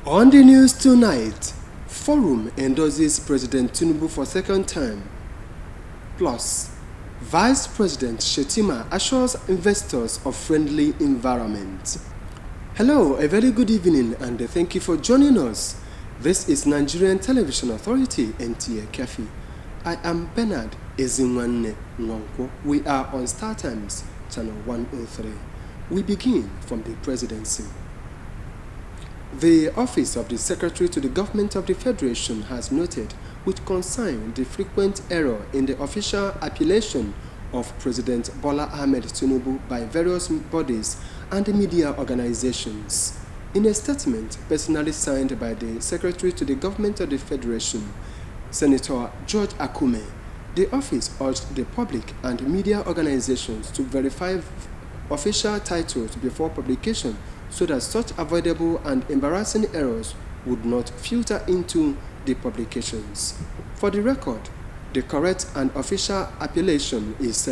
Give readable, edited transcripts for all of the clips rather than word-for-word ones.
On the news tonight, Forum endorses President Tinubu for second term. Plus, Vice President Shettima assures investors of friendly environment. Hello, a very good evening and thank you for joining us. This is Nigerian Television Authority, NTA Kefi. I am Bernard Ezinwanne Nwankwo. We are on Star Times, channel 103. We begin from the presidency. The Office of the Secretary to the Government of the Federation has noted with concern the frequent error in the official appellation of President Bola Ahmed Tinubu by various bodies and media organizations. In a statement personally signed by the Secretary to the Government of the Federation, Senator George Akume, the office urged the public and media organizations to verify official titles before publication so that such avoidable and embarrassing errors would not filter into the publications. For the record, the correct and official appellation is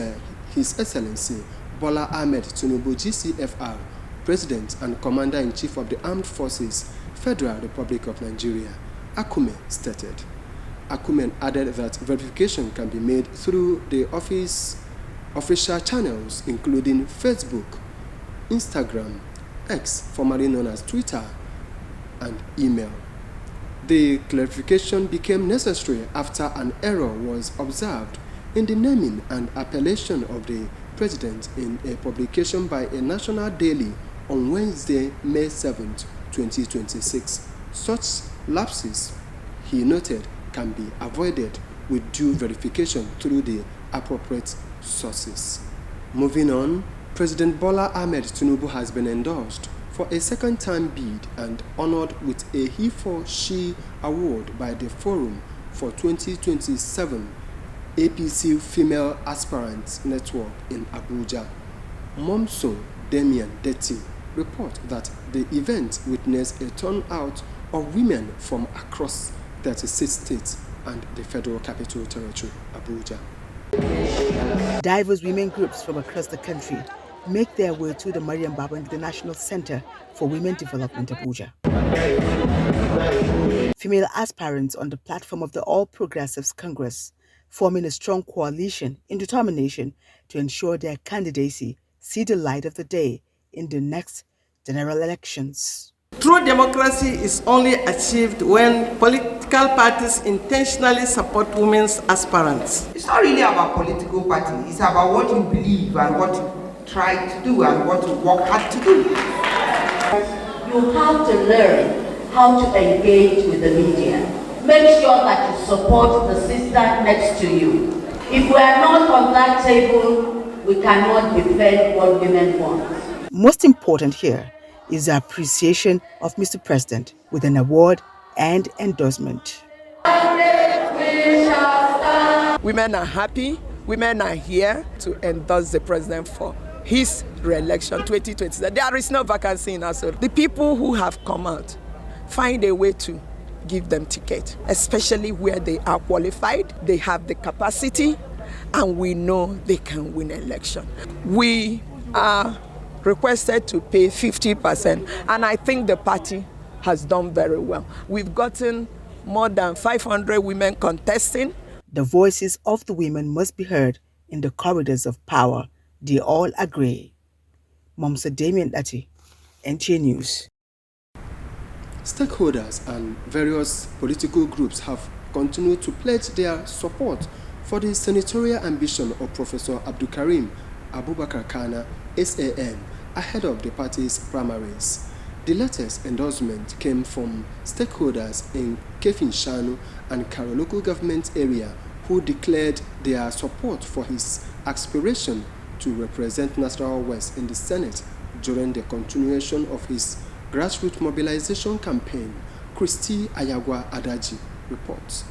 His Excellency Bola Ahmed Tinubu GCFR, President and Commander-in-Chief of the Armed Forces, Federal Republic of Nigeria, Akume stated. Akume added that verification can be made through the office official channels including Facebook, Instagram, X, formerly known as Twitter, and email. The clarification became necessary after an error was observed in the naming and appellation of the president in a publication by a national daily on Wednesday, May 7, 2026. Such lapses, he noted, can be avoided with due verification through the appropriate sources. Moving on, President Bola Ahmed Tinubu has been endorsed for a second-time bid and honored with a He-for-She award by the Forum for 2027 APC Female Aspirants Network in Abuja. Momso Damian Detti report that the event witnessed a turnout of women from across 36 states and the Federal Capital Territory, Abuja. Diverse women groups from across the country make their way to the Mariam Babangida National Center for Women Development, Abuja. Female aspirants on the platform of the All Progressives Congress, forming a strong coalition in determination to ensure their candidacy see the light of the day in the next general elections. True democracy is only achieved when political parties intentionally support women's aspirants. It's not really about political party, it's about what you believe and what you try to do and what you work hard to do. You have to learn how to engage with the media. Make sure that you support the sister next to you. If we are not on that table, we cannot defend what women want. Most important here is the appreciation of Mr. President with an award and endorsement. Women are happy. Women are here to endorse the president for his re-election 2020. There is no vacancy in us. The people who have come out find a way to give them ticket, especially where they are qualified, they have the capacity, and we know they can win election. We are requested to pay 50%, and I think the party has done very well. We've gotten more than 500 women contesting. The voices of the women must be heard in the corridors of power. They all agree. Momsa Damian Detti, NTA News. Stakeholders and various political groups have continued to pledge their support for the senatorial ambition of Professor Abdulkarim Abubakar Kana, SAN, ahead of the party's primaries. The latest endorsement came from stakeholders in Kefin Shanu and Karo local government area who declared their support for his aspiration to represent Nasarawa West in the Senate during the continuation of his grassroots mobilization campaign. Christy Ayagwa Adaji reports.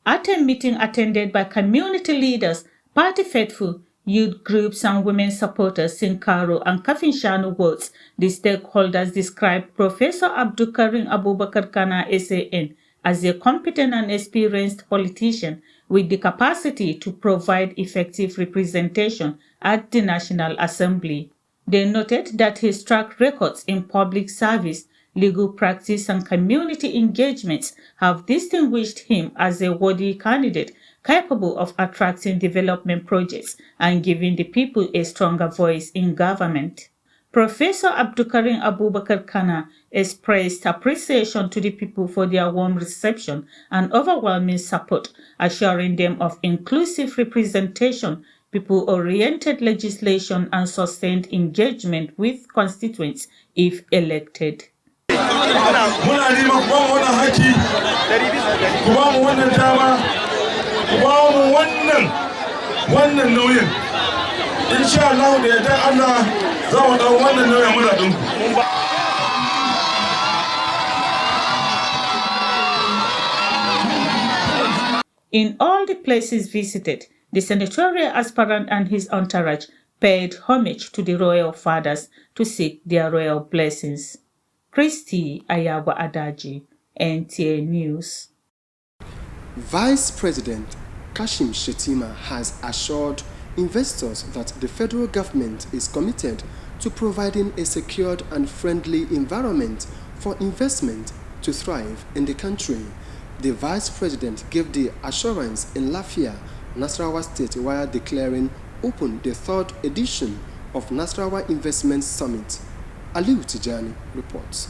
At a meeting attended by community leaders, party faithful, youth groups and women supporters in Karo and Kafin Shanu wards, the stakeholders described Professor Abdulkarim Abubakar Kana SAN as a competent and experienced politician with the capacity to provide effective representation at the National Assembly. They noted that his track records in public service, legal practice, and community engagements have distinguished him as a worthy candidate capable of attracting development projects and giving the people a stronger voice in government. Professor Abdukarim Abubakar Kana expressed appreciation to the people for their warm reception and overwhelming support, assuring them of inclusive representation, people-oriented legislation, and sustained engagement with constituents if elected. Muna neman ku ba mu wannan haƙƙi, ku ba mu wannan dama, ku ba mu wannan nauyin. Insha Allah da yardar Allah za mu ɗau wannan nauyin muna ɗinku. In all the places visited, the senatorial aspirant and his entourage paid homage to the royal fathers to seek their royal blessings. Christy Ayawa Adaji, NTA News. Vice President Kashim Shettima has assured investors that the federal government is committed to providing a secured and friendly environment for investment to thrive in the country. The Vice President gave the assurance in Lafia, Nasarawa State, while declaring open the third edition of Nasarawa Investment Summit. Aliu Tijani reports.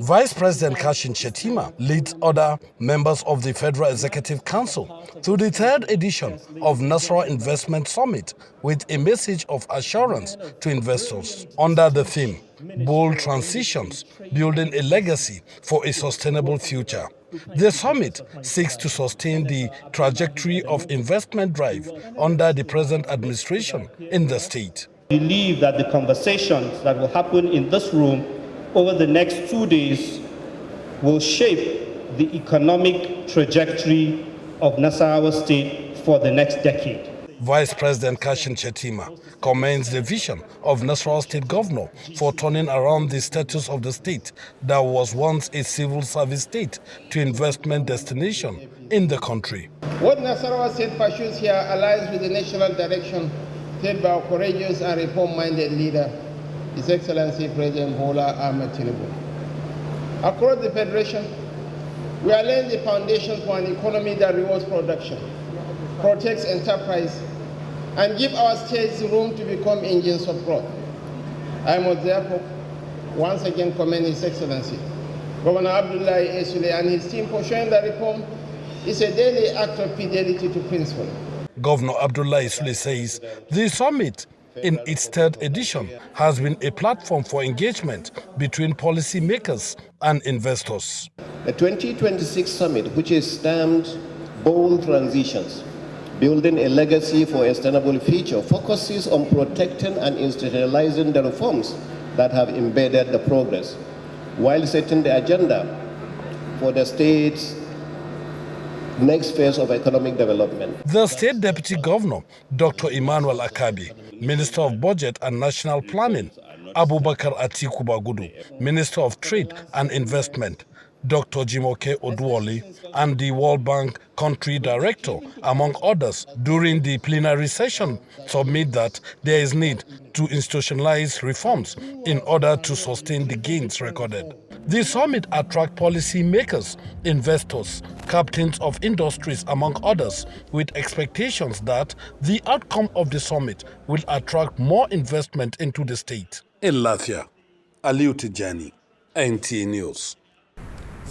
Vice President Kashim Shettima leads other members of the Federal Executive Council to the third edition of Nasarawa Investment Summit with a message of assurance to investors under the theme, Bold Transitions, Building a Legacy for a Sustainable Future. The summit seeks to sustain the trajectory of investment drive under the present administration in the state. We believe that the conversations that will happen in this room over the next 2 days will shape the economic trajectory of Nasarawa State for the next decade. Vice President Kashim Shettima commends the vision of Nasarawa State Governor for turning around the status of the state that was once a civil service state to investment destination in the country. What Nasarawa State pursues here aligns with the national direction led by our courageous and reform-minded leader, His Excellency President Bola Ahmed Tinubu. Across the Federation, we are laying the foundation for an economy that rewards production, protects enterprise, and give our states room to become engines of growth. I must therefore once again commend His Excellency, Governor Abdullahi Esule and his team for showing that reform is a daily act of fidelity to principle. Governor Abdullahi Esule says the summit in its third edition has been a platform for engagement between policymakers and investors. The 2026 summit, which is termed Bold Transitions, Building a Legacy for a Sustainable Future, focuses on protecting and institutionalizing the reforms that have embedded the progress, while setting the agenda for the state's next phase of economic development. The State Deputy Governor, Dr. Emmanuel Akabi, Minister of Budget and National Planning, Abubakar Atiku Bagudu, Minister of Trade and Investment, Dr. Jimoke Oduwole, and the World Bank Country Director, among others, during the plenary session, submit that there is need to institutionalize reforms in order to sustain the gains recorded. The summit attracts policy makers, investors, captains of industries, among others, with expectations that the outcome of the summit will attract more investment into the state. In Lafia, Aliu Tijani, NTA News.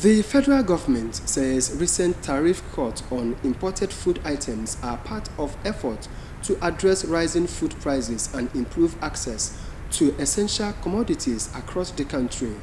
The federal government says recent tariff cuts on imported food items are part of efforts to address rising food prices and improve access to essential commodities across the country.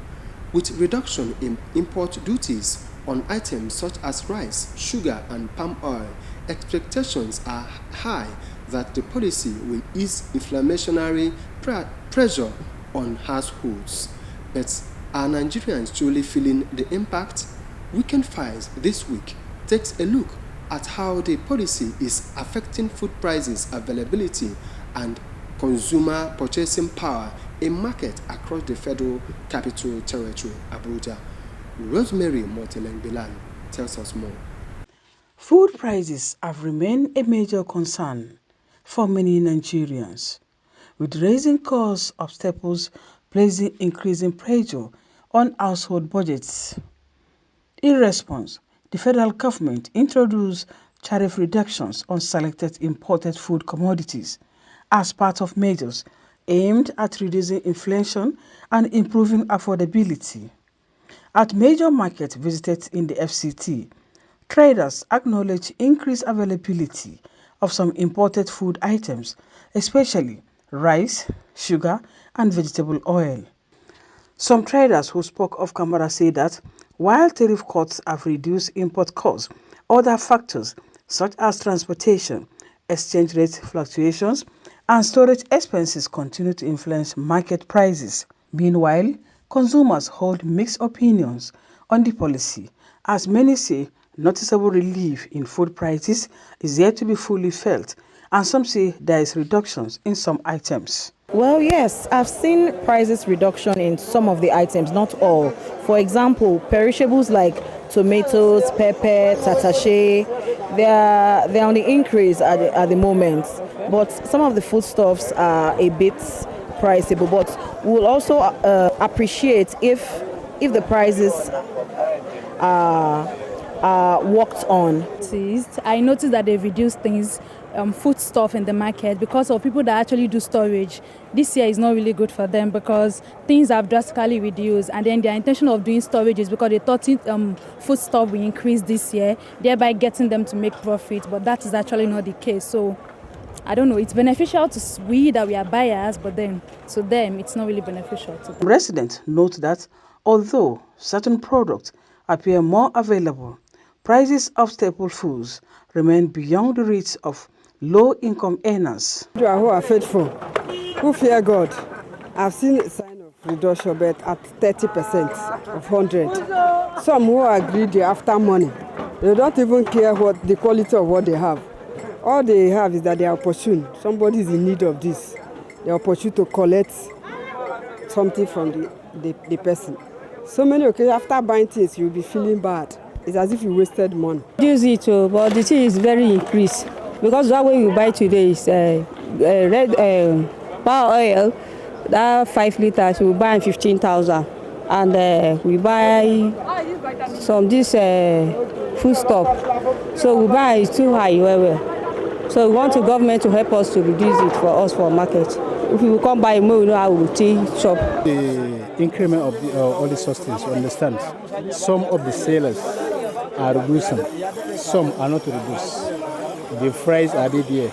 With reduction in import duties on items such as rice, sugar, and palm oil, expectations are high that the policy will ease inflationary pressure on households. But are Nigerians truly feeling the impact? Weekend Files this week takes a look at how the policy is affecting food prices, availability, and consumer purchasing power in market across the Federal Capital Territory, Abuja. Rosemary Motileng-Bilan tells us more. Food prices have remained a major concern for many Nigerians, with rising costs of staples placing increasing pressure on household budgets. In response, the federal government introduced tariff reductions on selected imported food commodities as part of measures aimed at reducing inflation and improving affordability. At major markets visited in the FCT, traders acknowledged increased availability of some imported food items, especially rice, sugar, and vegetable oil. Some traders who spoke off camera say that while tariff cuts have reduced import costs, other factors such as transportation, exchange rate fluctuations, and storage expenses continue to influence market prices. Meanwhile, consumers hold mixed opinions on the policy, as many say noticeable relief in food prices is yet to be fully felt, and some say there is reductions in some items. Well, yes, I've seen prices reduction in some of the items, not all. For example, perishables like tomatoes, pepper, tatashe, they're on the increase at the moment. But some of the foodstuffs are a bit pricey. But we'll also appreciate if the prices are worked on. I noticed that they've reduced things, food stuff in the market because of people that actually do storage. This year is not really good for them because things have drastically reduced, and then their intention of doing storage is because they thought food stuff will increase this year, thereby getting them to make profit, but that is actually not the case. So I don't know, it's beneficial to we that we are buyers, but then to them it's not really beneficial to them. Residents note that although certain products appear more available, prices of staple foods remain beyond the reach of low-income earners. Who are faithful, who fear God. I've seen a sign of reduction, but at 30% of 100. Some who are greedy after money, they don't even care what the quality of what they have. All they have is that they are opportune. Somebody is in need of this. They are opportune to collect something from the person. So many occasions, after buying things, you'll be feeling bad. It's as if you wasted money. Use it, but the thing is very increased. Because that way you buy today is red palm oil, that 5 liters, we buy 15,000. And we buy some this food stuff. So we buy is too high. So we want the government to help us to reduce it for us for market. If we come buy more, we know how we will take shop. The increment of all the substance, you understand. Some of the sellers are reducing, some are not reduced. The price are there.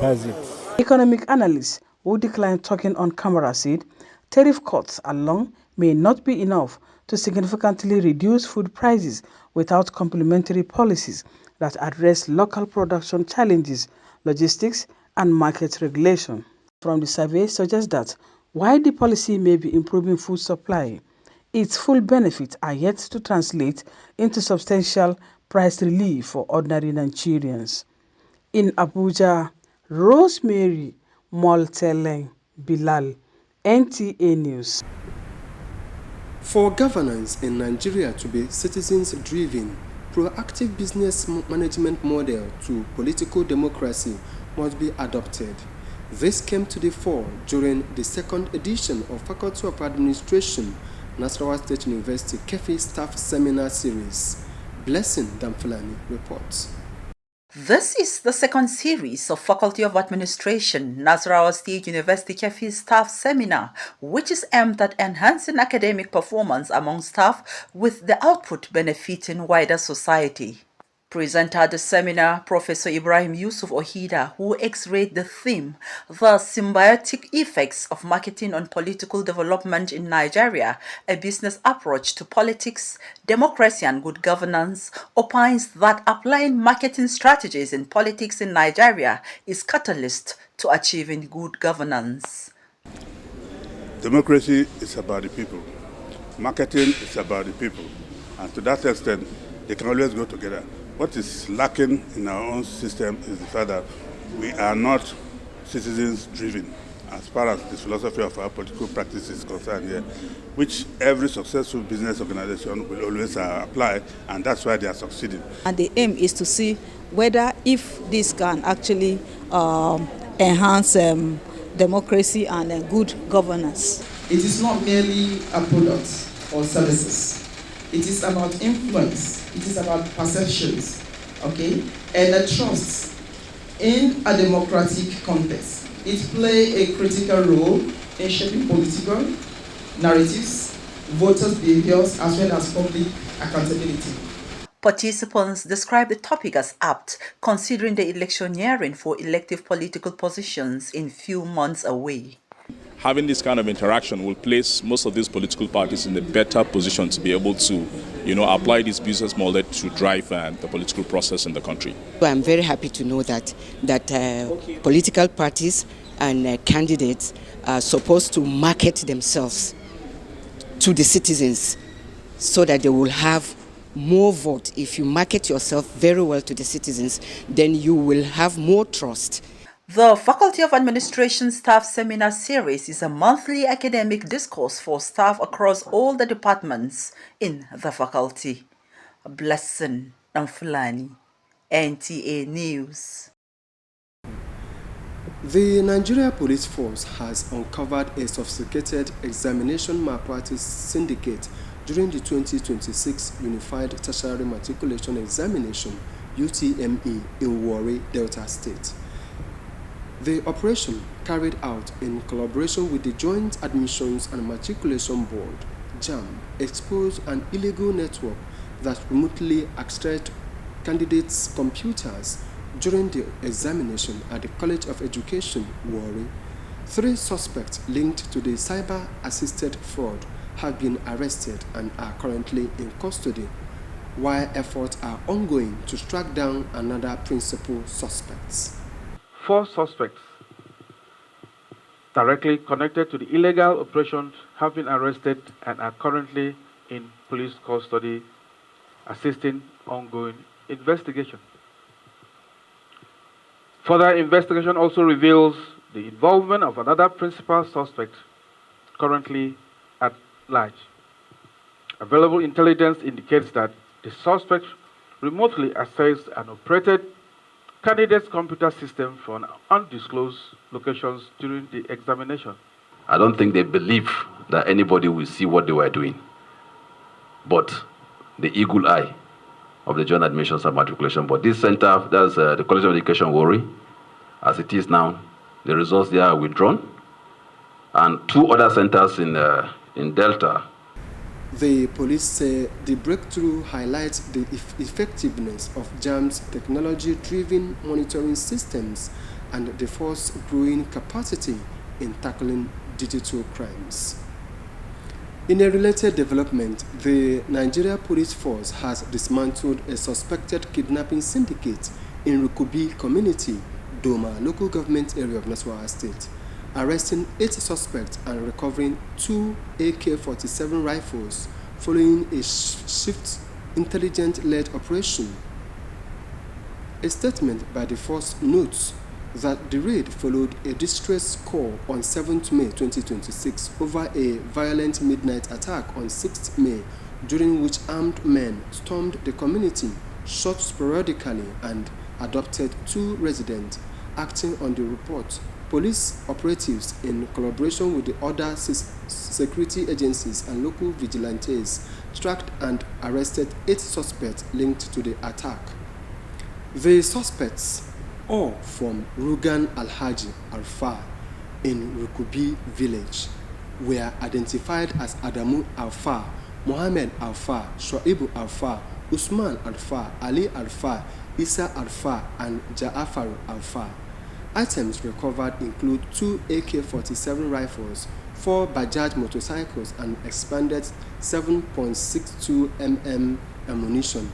That's it. Economic analysts who declined talking on camera said tariff cuts alone may not be enough to significantly reduce food prices without complementary policies that address local production challenges, logistics, and market regulation. From the survey suggests that while the policy may be improving food supply, its full benefits are yet to translate into substantial price relief for ordinary Nigerians. In Abuja, Rosemary Molteleng Bilal, NTA News. For governance in Nigeria to be citizens-driven, proactive business management model to political democracy must be adopted. This came to the fore during the second edition of Faculty of Administration, Nasarawa State University Kefi Staff Seminar Series. Blessing Damfulani reports. This is the second series of Faculty of Administration, Nasarawa State University Kefi Staff Seminar, which is aimed at enhancing academic performance among staff with the output benefiting wider society. Presenter at the seminar, Professor Ibrahim Yusuf Ohida, who x-rayed the theme, The Symbiotic Effects of Marketing on Political Development in Nigeria, a Business Approach to Politics, Democracy and Good Governance, opines that applying marketing strategies in politics in Nigeria is catalyst to achieving good governance. Democracy is about the people. Marketing is about the people. And to that extent, they can always go together. What is lacking in our own system is the fact that we are not citizens-driven as far as the philosophy of our political practice is concerned here, which every successful business organization will always apply, and that's why they are succeeding. And the aim is to see whether if this can actually enhance democracy and good governance. It is not merely a product. or services. It is about influence. It is about perceptions, okay? And the trust in a democratic context. It plays a critical role in shaping political narratives, voters' behaviors, as well as public accountability. Participants described the topic as apt, considering the electioneering for elective political positions in few months away. Having this kind of interaction will place most of these political parties in a better position to be able to, apply this business model to drive the political process in the country. I'm very happy to know that political parties and candidates are supposed to market themselves to the citizens so that they will have more vote. If you market yourself very well to the citizens, then you will have more trust. The Faculty of Administration Staff Seminar Series is a monthly academic discourse for staff across all the departments in the faculty. Blessing Namfulani, NTA News. The Nigeria Police Force has uncovered a sophisticated examination malpractice syndicate during the 2026 Unified Tertiary Matriculation Examination (UTME) in Warri, Delta State. The operation, carried out in collaboration with the Joint Admissions and Matriculation Board (JAMB), exposed an illegal network that remotely extracted candidates' computers during the examination at the College of Education, Warri. 3 suspects linked to the cyber-assisted fraud have been arrested and are currently in custody, while efforts are ongoing to track down another principal suspect. 4 suspects directly connected to the illegal operations have been arrested and are currently in police custody, assisting ongoing investigation. Further investigation also reveals the involvement of another principal suspect currently at large. Available intelligence indicates that the suspect remotely accessed and operated candidates' computer system from undisclosed locations during the examination. I don't think they believe that anybody will see what they were doing. But the eagle eye of the Joint Admissions and Matriculation Board, this center, that's the College of Education Warri, as it is now, the results there are withdrawn, and 2 other centers in Delta. The police say the breakthrough highlights the effectiveness of JAMB's technology-driven monitoring systems and the force's growing capacity in tackling digital crimes. In a related development, the Nigeria Police Force has dismantled a suspected kidnapping syndicate in Rukubi Community, Doma, local government area of Nasarawa State, arresting 8 suspects and recovering 2 AK-47 rifles following a swift intelligence-led operation. A statement by the force notes that the raid followed a distress call on 7th May 2026 over a violent midnight attack on 6th May, during which armed men stormed the community, shot sporadically, and abducted 2 residents. Acting on the report, police operatives, in collaboration with the other security agencies and local vigilantes, tracked and arrested 8 suspects linked to the attack. The suspects, all from Rugan Alhaji Alfa in Rukubi village, were identified as Adamu Alfa, Mohammed Alfa, Shoaibu Alfa, Usman Alfa, Ali Alfa, Isa Alfa, and Ja'afar Alfa. Items recovered include 2 AK-47 rifles, 4 Bajaj motorcycles, and expanded 7.62 mm ammunition.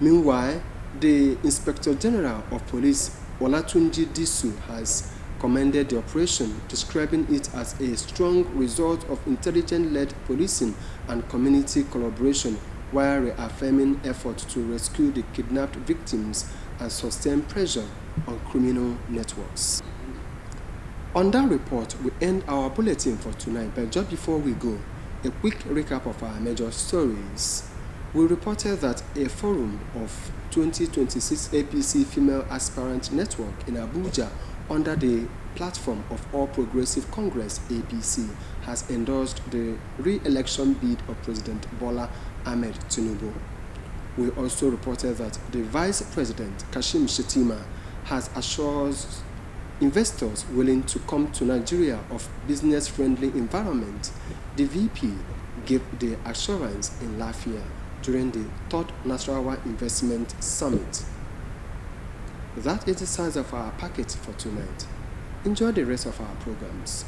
Meanwhile, the Inspector General of Police, Olatunji Disu, has commended the operation, describing it as a strong result of intelligence-led policing and community collaboration, while reaffirming efforts to rescue the kidnapped victims and sustain pressure on criminal networks. On that report, we end our bulletin for tonight, but just before we go, a quick recap of our major stories. We reported that a forum of 2026 APC Female Aspirant Network in Abuja under the platform of All Progressive Congress (APC, has endorsed the re-election bid of President Bola Ahmed Tinubu. We also reported that the Vice President, Kashim Shettima, has assured investors willing to come to Nigeria of business-friendly environment. The VP gave the assurance in Lafia during the 3rd Nasarawa Investment Summit. That is the size of our packet for tonight. Enjoy the rest of our programs.